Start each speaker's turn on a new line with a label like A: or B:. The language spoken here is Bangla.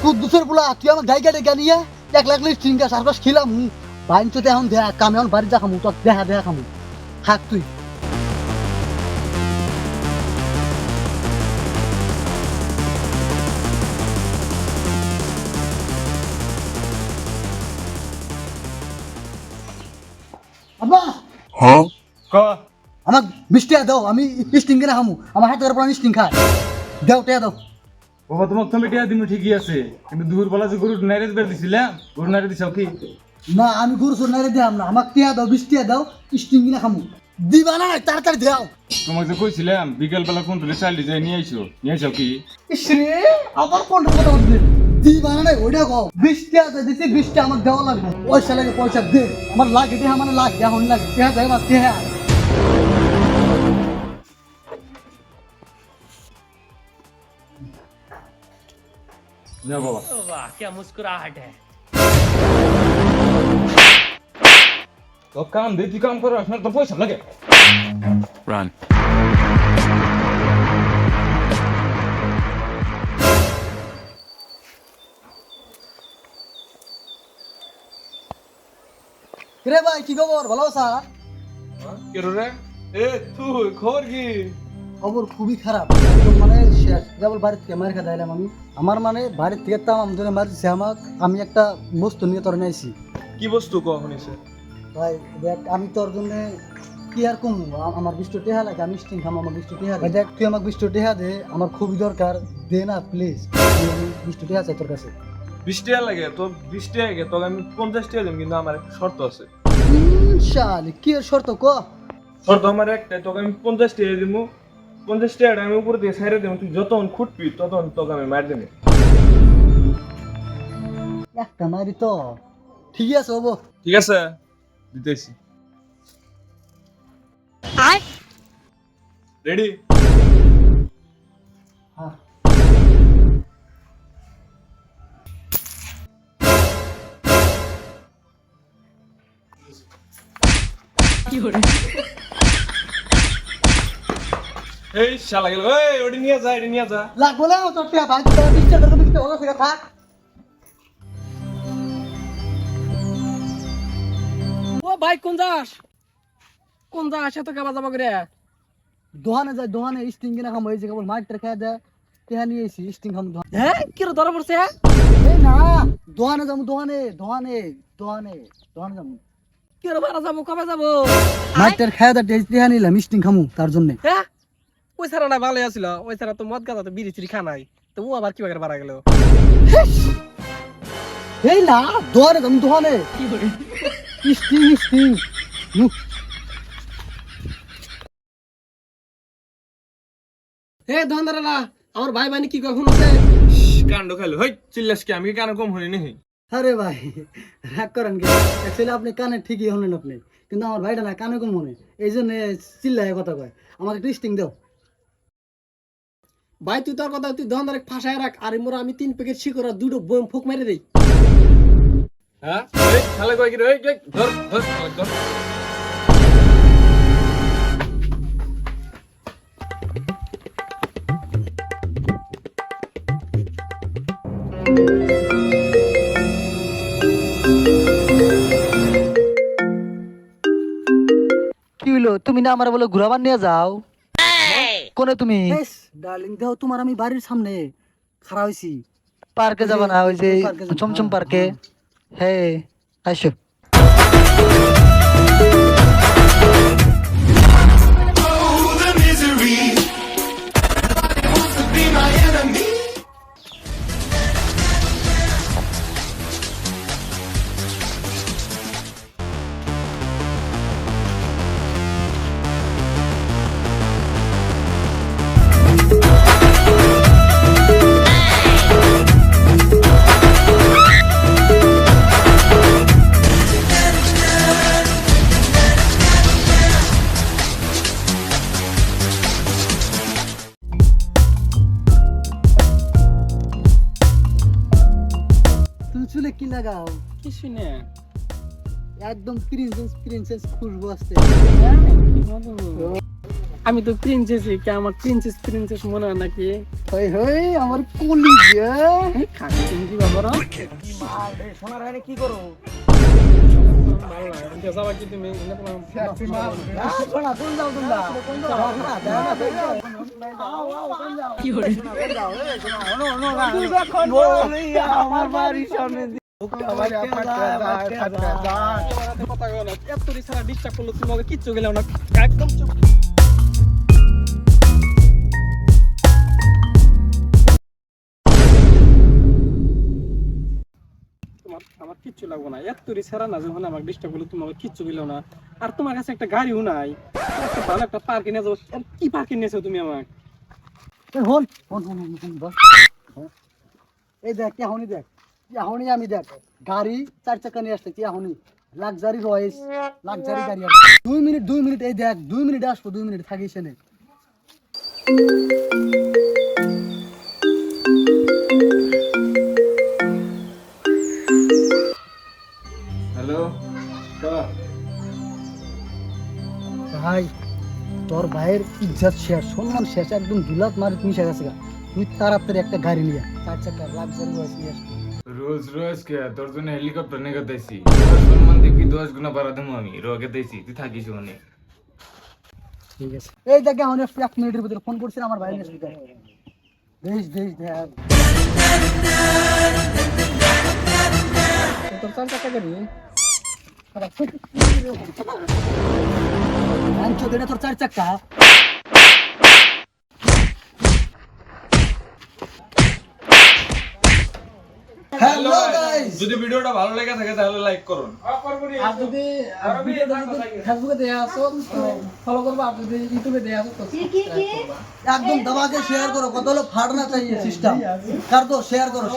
A: কুদ্দুসের পোলা তুই আমার গাই কাটে গানিয়া 1 লাখ স্ট্রিংকা সার্কাস খিলাম বাইন তো এখন দেখ কামে এখন বাড়ি যা খামু তো দেখা খামু থাক তুই আব্বা
B: হ্যাঁ ক
A: আমার মিষ্টি দাও আমি স্টিং কিনে খামু আমার হাতে করে পুরো স্টিং খায় দাও টিয়া দাও
B: বাবা তোমাকে তো মিটিয়া দিন ঠিকই আছে কিন্তু দুপুর বেলা যে গরু নাইরে বের দিছিলাম গরু নাইরে দিছাও কি
A: না আমি গরু চোর নাইরে দিলাম না আমাকে টিয়া দাও মিষ্টি দাও স্টিং কিনে খামু দিবা না তাড়াতাড়ি দাও
B: তোমাকে যে কইছিলাম বিকেল বেলা কোন তুলে চাইলি যাই নিয়ে আইছাও কি
A: ইসরে আবার কোন কথা বলছিস দিবা না ওইটা কও মিষ্টি আছে দিছি মিষ্টি আমার দেওয়া লাগবে পয়সা লাগে পয়সা দে আমার লাগে দে আমার লাগে এখন লাগে টিয়া দেয় না টিয়া
B: যা বাবা
C: वाह क्या मुस्कुराहट है
B: তো কাম দে তুই কাম করো আপনার তো পয়সা লাগে
D: Run.
A: রে ভাই কি খবর ভালো আছা
B: কেরো রে এ তুই খবর কি
A: খবর খুবই খারাপ একদম মানে শেষ কেবল বাড়ি থেকে মার খা দিলাম আমি আমার মানে বাড়ি থেকে তাম আমাদের মারছে আমাকে আমি একটা বস্তু নিয়ে তোর নিয়েছি
B: কি বস্তু কখন এসে
A: ভাই দেখ আমি তোর জন্য কি আর কম আমার 20 টাকা লাগে আমি স্টিং খাম আমার 20 টাকা দেখ তুই আমাকে 20 টাকা দে আমার খুবই দরকার দে না প্লিজ আমি 20 টাকা চাই তোর কাছে
E: 20 টাকা লাগে তো 20 টাকা লাগে তোকে আমি 50 টাকা দেব কিন্তু আমার একটা শর্ত আছে
A: শালি কি এর শর্ত ক
E: শর্ত আমার একটাই তোকে আমি 50 টাকা দেব 50 টাকাটা আমি উপর দিয়ে ছাইরে দেব তুই যতক্ষণ খুঁটবি ততক্ষণ তোকে আমি মার দেব
A: একটা মারি তো ঠিক আছে বাবু
E: ঠিক আছে দিতেছি রেডি
A: হ্যাঁ
E: এই শালা গেল এই ওডি নিয়ে যা এডি নিয়ে যা
A: লাগবো না তোর টাকা ভাই তোর 20 টাকা 20 টাকা ওরা থাক
C: ও ভাই কোন যাস এত কাবা যাবা করে
A: দোহানে যায় দোহানে স্টিং কিনা খাম হয়েছে কেবল মাইটটা খেয়ে দেয় তেহা নিয়ে এসি স্টিং খাম দোহানে
C: হ্যাঁ কি রে ধরা পড়ছে
A: এই না দোহানে যাবো দোহানে যাবো
C: কি রে মারা যাবো কবে যাবো
A: মাইটটার খেয়ে দেয় তেহা নিলাম স্টিং খামু তার জন্য
C: হ্যাঁ ওই ছাড়া না ভালোই আছিল ওই ছাড়া তো মদ গাঁজা তো বিড়ি চিড়ি খা নাই তো ও আবার কি বাগের বাড়া গেল
A: এই না দোহানে যাবো দোহানে
C: কি করে
A: স্টিং
C: হে ধন্দারা না আমার ভাই মানে কি কখন আছে
E: কাণ্ড খাইলো হই চিল্লাস কি আমি কি কানে কম হই নাই
A: আরে ভাই রাগ করেন কি অ্যাকচুয়ালি আপনি কানে ঠিকই হলেন আপনি কিন্তু আমার ভাইটা না কানে কম মনে এই জন্য চিল্লায় কথা কয় আমার একটা স্টিং দাও
C: ভাই তুই তোর কথা তুই ধন্দারে ফাঁসায় রাখ আর মোরা আমি 3 প্যাকেট শিকড় আর 2টো বম ফুক মেরে দেই
E: হ্যাঁ এই শালা কই কি রে এই ধর ধর ধর
A: কি হলো তুমি না আমার বলে ঘুরাবার নিয়ে যাও কোনে তুমি ডার্লিং দাও তোমার আমি বাড়ির সামনে খাড়া হইছি পার্কে যাব না ওই যে চমচম পার্কে হ্যাঁ আসো চুলে কি লাগাও
C: কিছু না
A: একদম প্রিন্সেস খুশবু আসছে
C: আমি তো প্রিন্সেসই, কে আমার প্রিন্সেস মনে হয় নাকি?
A: হই হই আমার কলিজা
C: খাকি তুমি কি বাবার
A: সোনার হারে কি করো
C: ভালো লাগে যাবা কি তুমি এনে তোমার
A: সোনা কোন যাও তোমরা কোন যাও না দাও না কি করে যাও এই সোনা নো আমার বাড়ির সামনে
C: কথা কও না, এত রিসারা ডিস্টার্ব করলো তুমি আমাকে কিচ্ছু গেলাম না, একদম চুপ। আমার কিচ্ছু লাগবে না, এত রিসারা না যখন আমাকে ডিস্টার্ব করলো তুমি আমাকে কিচ্ছু গেলাম না। আর তোমার কাছে একটা গাড়িও নাই, একটা ভালো একটা পার্কে নিয়ে যাবো। আর কি পার্কে নিয়েছো তুমি আমাকে?
A: হন হন হন হন বস এই দেখ কি হনি দেখ কি হনি আমি দেখ গাড়ি 4 চাকা নিয়ে আসছে কি হনি লাক্সারি রয়েস লাক্সারি গাড়ি আর 2 মিনিট এই দেখ 2 মিনিট আসবো 2 মিনিট থাকিস না
E: হ্যালো
A: ভাই তোর ভাইয়ের ইজ্জত শেষ সম্মান শেষ একদম দুলাত মারি মিশে গেছে গা তুই তাড়াতাড়ি একটা গাড়ি নিয়ে 4 চাকা লাক্সারি রয়েস নিয়ে আসবি
B: রোজ রোজ কে তোর জন্য হেলিকপ্টার নিয়ে গেতেছি সম্মান দেখবি 10 গুণা বাড়া দেবো আমি রোগে দিয়েছি তুই থাকিস ওখানে
A: ঠিক আছে এই দেখ আমি 1 মিনিটের ভিতরে ফোন করছিলাম আমার ভাই নেসবি দেশ দেখ
C: তোর 4 টাকা গাড়ি
A: আনছো দেনা তোর 4 চাকা হ্যালো গাইস
E: যদি ভিডিওটা ভালো লেগে থাকে তাহলে লাইক করুন
C: আর যদি ভিডিওটা ফেসবুকে দেয়া আসো ফলো করবা, আর যদি ইউটিউবে দেয়া আসো তো
A: একদম দবাকে শেয়ার করো কত হলো ফাড়না চাই সিস্টেম कर दो शेयर करो